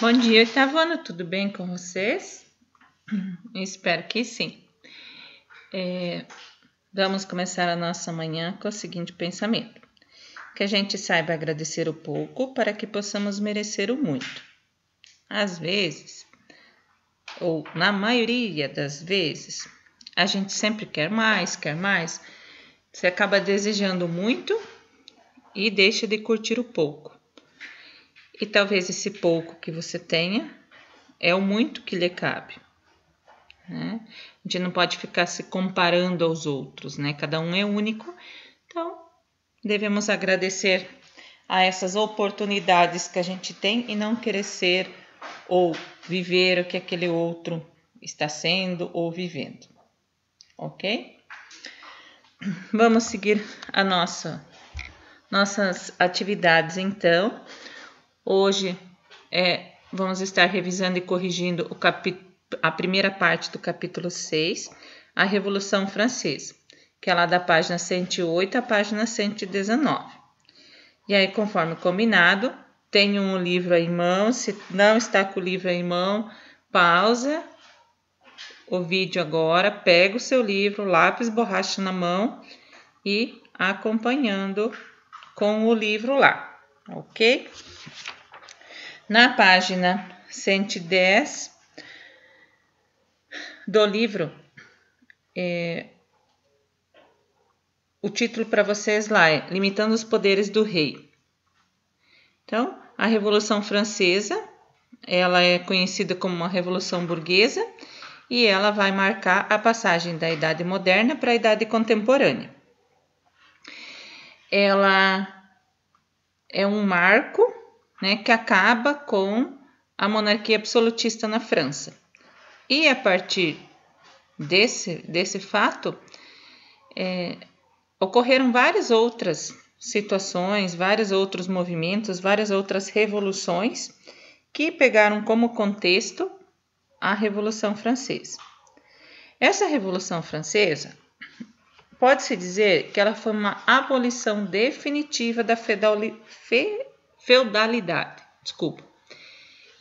Bom dia, oitavano, tudo bem com vocês? Espero que sim. Vamos começar a nossa manhã com o seguinte pensamento: que a gente saiba agradecer o pouco para que possamos merecer o muito. Às vezes, ou na maioria das vezes, a gente sempre quer mais. Você acaba desejando muito e deixa de curtir o pouco. E talvez esse pouco que você tenha é o muito que lhe cabe. Né? A gente não pode ficar se comparando aos outros, né? Cada um é único, então devemos agradecer a essas oportunidades que a gente tem e não querer ser ou viver o que aquele outro está sendo ou vivendo, ok? Vamos seguir a nossas atividades então. Hoje vamos estar revisando e corrigindo a primeira parte do capítulo 6, a Revolução Francesa, que é lá da página 108 à página 119. E aí, conforme combinado, tenho um livro aí em mão. Se não está com o livro aí em mão, pausa o vídeo agora, pega o seu livro, lápis, borracha na mão e acompanhando com o livro lá, ok? Na página 110 do livro, o título para vocês lá é Limitando os Poderes do Rei. Então, a Revolução Francesa, ela é conhecida como uma Revolução Burguesa e ela vai marcar a passagem da Idade Moderna para a Idade Contemporânea. Ela é um marco, né, que acaba com a monarquia absolutista na França. E a partir desse fato, ocorreram várias outras situações, vários outros movimentos, várias outras revoluções que pegaram como contexto a Revolução Francesa. Essa Revolução Francesa, pode-se dizer que ela foi uma abolição definitiva da feudalidade.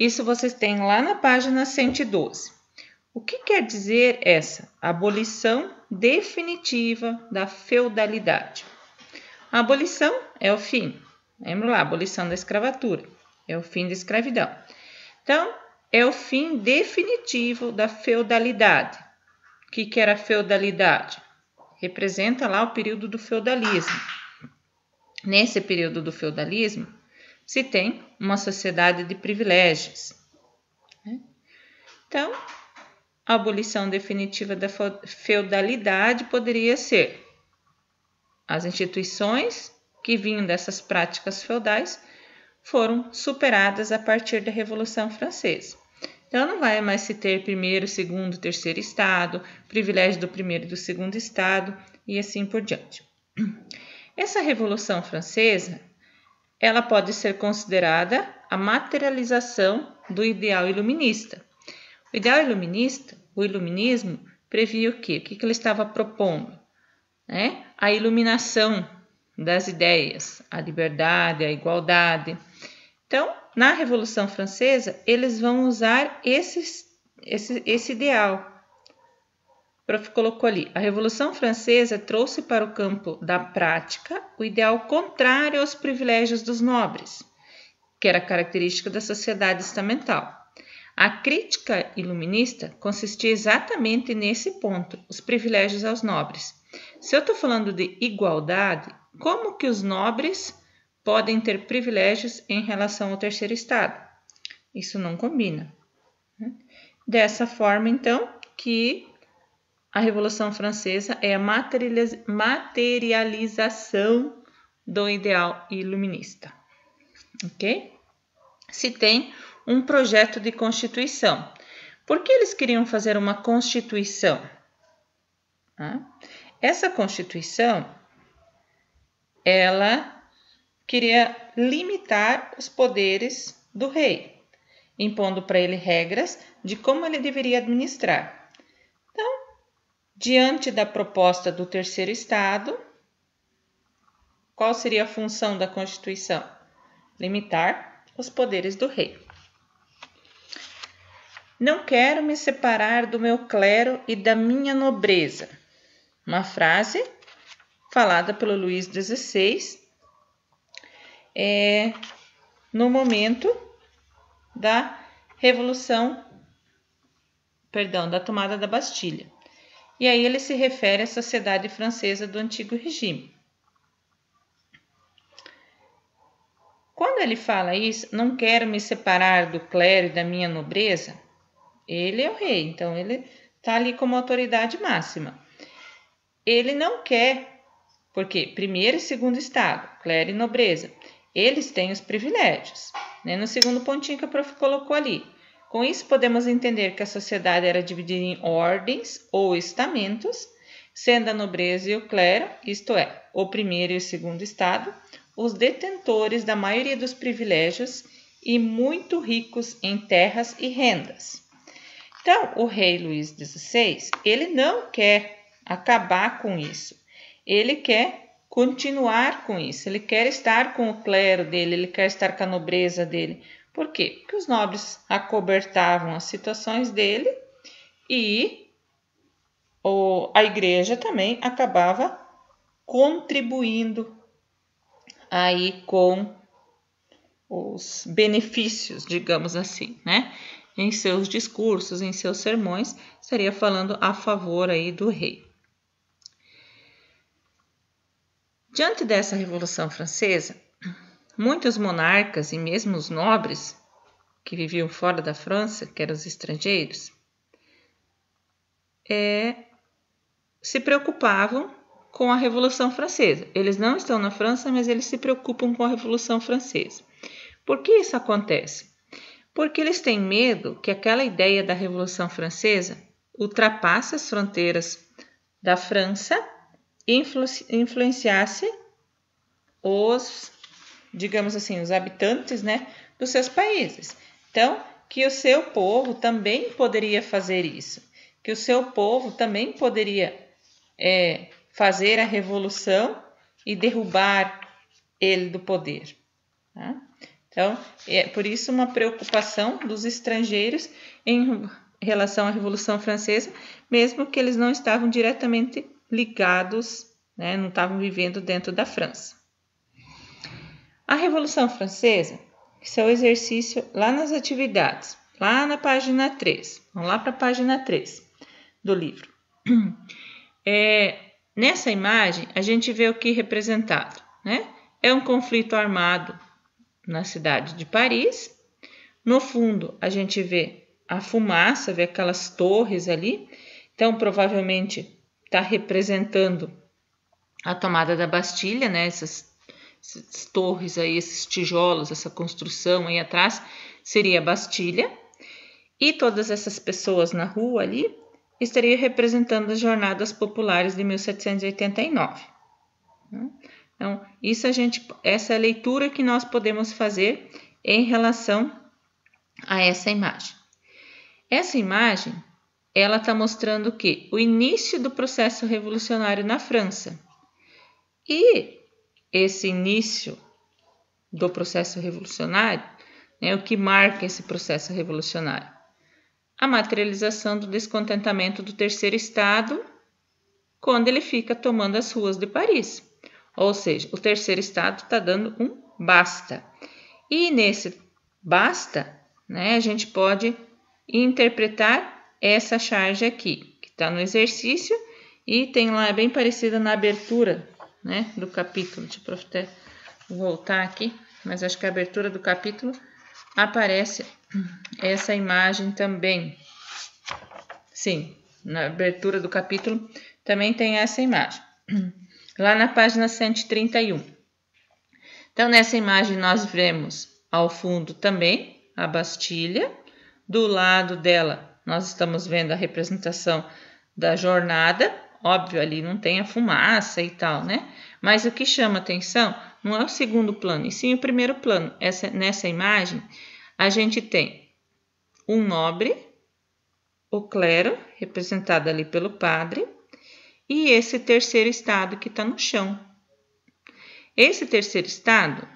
Isso vocês têm lá na página 112. O que quer dizer essa abolição definitiva da feudalidade? A abolição é o fim. Lembra lá, a abolição da escravatura. É o fim da escravidão. Então, é o fim definitivo da feudalidade. O que era a feudalidade? Representa lá o período do feudalismo. Nesse período do feudalismo, se tem uma sociedade de privilégios. Então, a abolição definitiva da feudalidade poderia ser as instituições que vinham dessas práticas feudais foram superadas a partir da Revolução Francesa. Então, não vai mais se ter primeiro, segundo, terceiro estado, privilégio do primeiro e do segundo estado e assim por diante. Essa Revolução Francesa, ela pode ser considerada a materialização do ideal iluminista. O ideal iluminista, o iluminismo, previa o quê? O que ele estava propondo? A iluminação das ideias, a liberdade, a igualdade. Então, na Revolução Francesa, eles vão usar esse ideal. O prof. colocou ali, a Revolução Francesa trouxe para o campo da prática o ideal contrário aos privilégios dos nobres, que era característica da sociedade estamental. A crítica iluminista consistia exatamente nesse ponto, os privilégios aos nobres. Se eu estou falando de igualdade, como que os nobres podem ter privilégios em relação ao terceiro estado? Isso não combina. Dessa forma, então, que a Revolução Francesa é a materialização do ideal iluminista. Ok? Se tem um projeto de constituição. Por que eles queriam fazer uma constituição? Essa constituição, ela queria limitar os poderes do rei, impondo para ele regras de como ele deveria administrar. Então, diante da proposta do terceiro estado, qual seria a função da Constituição? Limitar os poderes do rei. Não quero me separar do meu clero e da minha nobreza. Uma frase falada pelo Luís XVI no momento da da tomada da Bastilha. E aí ele se refere à sociedade francesa do antigo regime. Quando ele fala isso, não quero me separar do clero e da minha nobreza, ele é o rei, então ele está ali como autoridade máxima. Ele não quer, porque primeiro e segundo estado, clero e nobreza, eles têm os privilégios, né? No segundo pontinho que a prof colocou ali. Com isso, podemos entender que a sociedade era dividida em ordens ou estamentos, sendo a nobreza e o clero, isto é, o primeiro e o segundo estado, os detentores da maioria dos privilégios e muito ricos em terras e rendas. Então, o rei Luís XVI, ele não quer acabar com isso, ele quer continuar com isso, ele quer estar com o clero dele, ele quer estar com a nobreza dele. Por quê? Porque os nobres acobertavam as situações dele e a igreja também acabava contribuindo aí com os benefícios, digamos assim, né? Em seus discursos, em seus sermões, estaria falando a favor aí do rei. Diante dessa Revolução Francesa, muitos monarcas e mesmo os nobres que viviam fora da França, que eram os estrangeiros, se preocupavam com a Revolução Francesa. Eles não estão na França, mas eles se preocupam com a Revolução Francesa. Por que isso acontece? Porque eles têm medo que aquela ideia da Revolução Francesa ultrapasse as fronteiras da França e influenciasse os, digamos assim, os habitantes, né, dos seus países. Então, que o seu povo também poderia fazer isso, que o seu povo também poderia fazer a revolução e derrubar ele do poder. Tá? Então, é por isso uma preocupação dos estrangeiros em relação à Revolução Francesa, mesmo que eles não estavam diretamente ligados, né, não estavam vivendo dentro da França. A Revolução Francesa, esse é o exercício lá nas atividades, lá na página 3. Vamos lá para a página 3 do livro. Nessa imagem, a gente vê o que é representado, né? É um conflito armado na cidade de Paris. No fundo, a gente vê a fumaça, vê aquelas torres ali. Então, provavelmente, está representando a tomada da Bastilha, né? Essas torres aí, esses tijolos, essa construção aí atrás, seria a Bastilha. E todas essas pessoas na rua ali estaria representando as jornadas populares de 1789. Então, essa é a leitura que nós podemos fazer em relação a essa imagem. Essa imagem, ela está mostrando o quê? O início do processo revolucionário na França. E esse início do processo revolucionário, né, o que marca esse processo revolucionário? A materialização do descontentamento do terceiro estado quando ele fica tomando as ruas de Paris. Ou seja, o terceiro estado está dando um basta. E nesse basta, né, a gente pode interpretar essa charge aqui, que está no exercício e tem lá, bem parecida na abertura, né, do capítulo. Deixa eu até voltar aqui, mas acho que a abertura do capítulo aparece essa imagem também. Sim, na abertura do capítulo também tem essa imagem. Lá na página 131. Então, nessa imagem nós vemos ao fundo também a Bastilha. Do lado dela nós estamos vendo a representação da jornada. Óbvio, ali não tem a fumaça e tal, né? Mas o que chama atenção não é o segundo plano, e sim o primeiro plano. Nessa imagem, a gente tem um nobre, o clero, representado ali pelo padre, e esse terceiro estado que está no chão. Esse terceiro estado,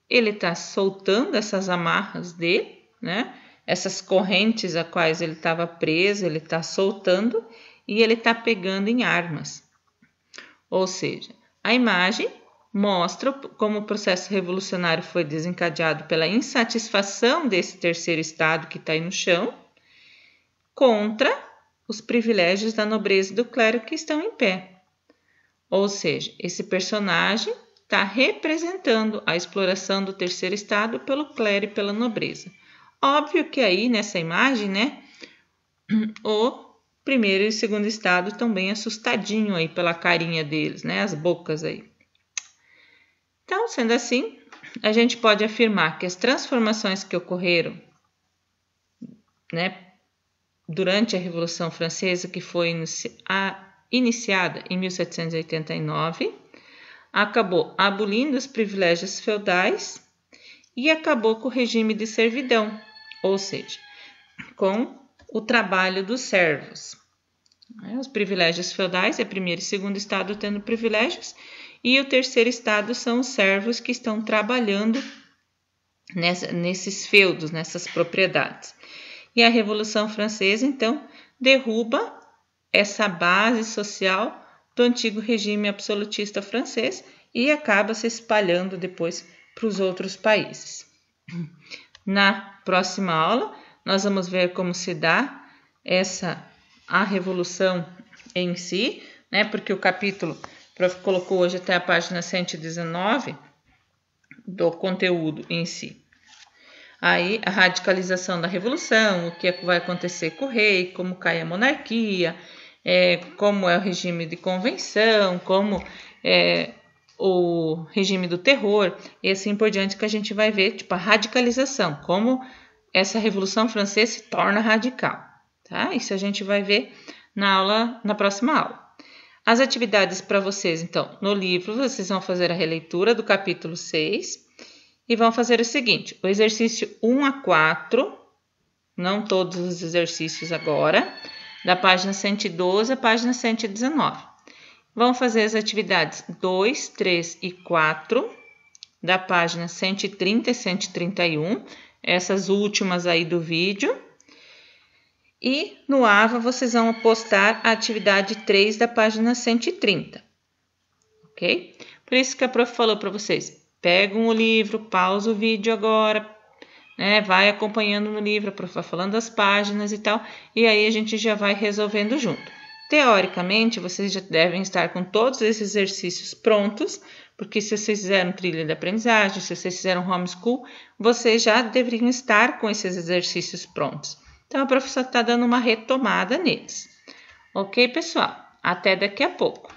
ele está soltando essas amarras dele, né? essas correntes a quais ele estava preso, ele está soltando e ele está pegando em armas. Ou seja, a imagem mostra como o processo revolucionário foi desencadeado pela insatisfação desse terceiro estado que está aí no chão contra os privilégios da nobreza e do clero que estão em pé. Ou seja, esse personagem está representando a exploração do terceiro estado pelo clero e pela nobreza. Óbvio que aí nessa imagem, né, o primeiro e o segundo estado estão bem assustadinho aí pela carinha deles, né, as bocas aí. Então, sendo assim, a gente pode afirmar que as transformações que ocorreram, né, durante a Revolução Francesa, que foi iniciada em 1789, acabou abolindo os privilégios feudais e acabou com o regime de servidão, ou seja, com o trabalho dos servos. Os privilégios feudais é primeiro e segundo estado tendo privilégios, e o terceiro estado são os servos que estão trabalhando nesses feudos, nessas propriedades. E a Revolução Francesa, então, derruba essa base social do antigo regime absolutista francês e acaba se espalhando depois para os outros países. Na próxima aula, nós vamos ver como se dá a Revolução em si, né? Porque o capítulo o prof colocou hoje até a página 119 do conteúdo em si. Aí a radicalização da Revolução, o que vai acontecer com o rei, como cai a monarquia, como é o regime de convenção, como é o regime do terror, e assim por diante que a gente vai ver, tipo, a radicalização, como essa Revolução Francesa se torna radical, tá? Isso a gente vai ver na próxima aula. As atividades para vocês, então, no livro, vocês vão fazer a releitura do capítulo 6 e vão fazer o seguinte, o exercício 1 a 4, não todos os exercícios agora, da página 112 à página 119. Vão fazer as atividades 2, 3 e 4, da página 130 e 131, essas últimas aí do vídeo. E no AVA vocês vão postar a atividade 3 da página 130, ok? Por isso que a prof falou para vocês, pegam o livro, pausa o vídeo agora, né? Vai acompanhando no livro, a prof vai falando as páginas e tal, e aí a gente já vai resolvendo junto. Teoricamente, vocês já devem estar com todos esses exercícios prontos, porque se vocês fizeram trilha de aprendizagem, se vocês fizeram homeschool, vocês já deveriam estar com esses exercícios prontos. Então, a professora está dando uma retomada neles. Ok, pessoal? Até daqui a pouco.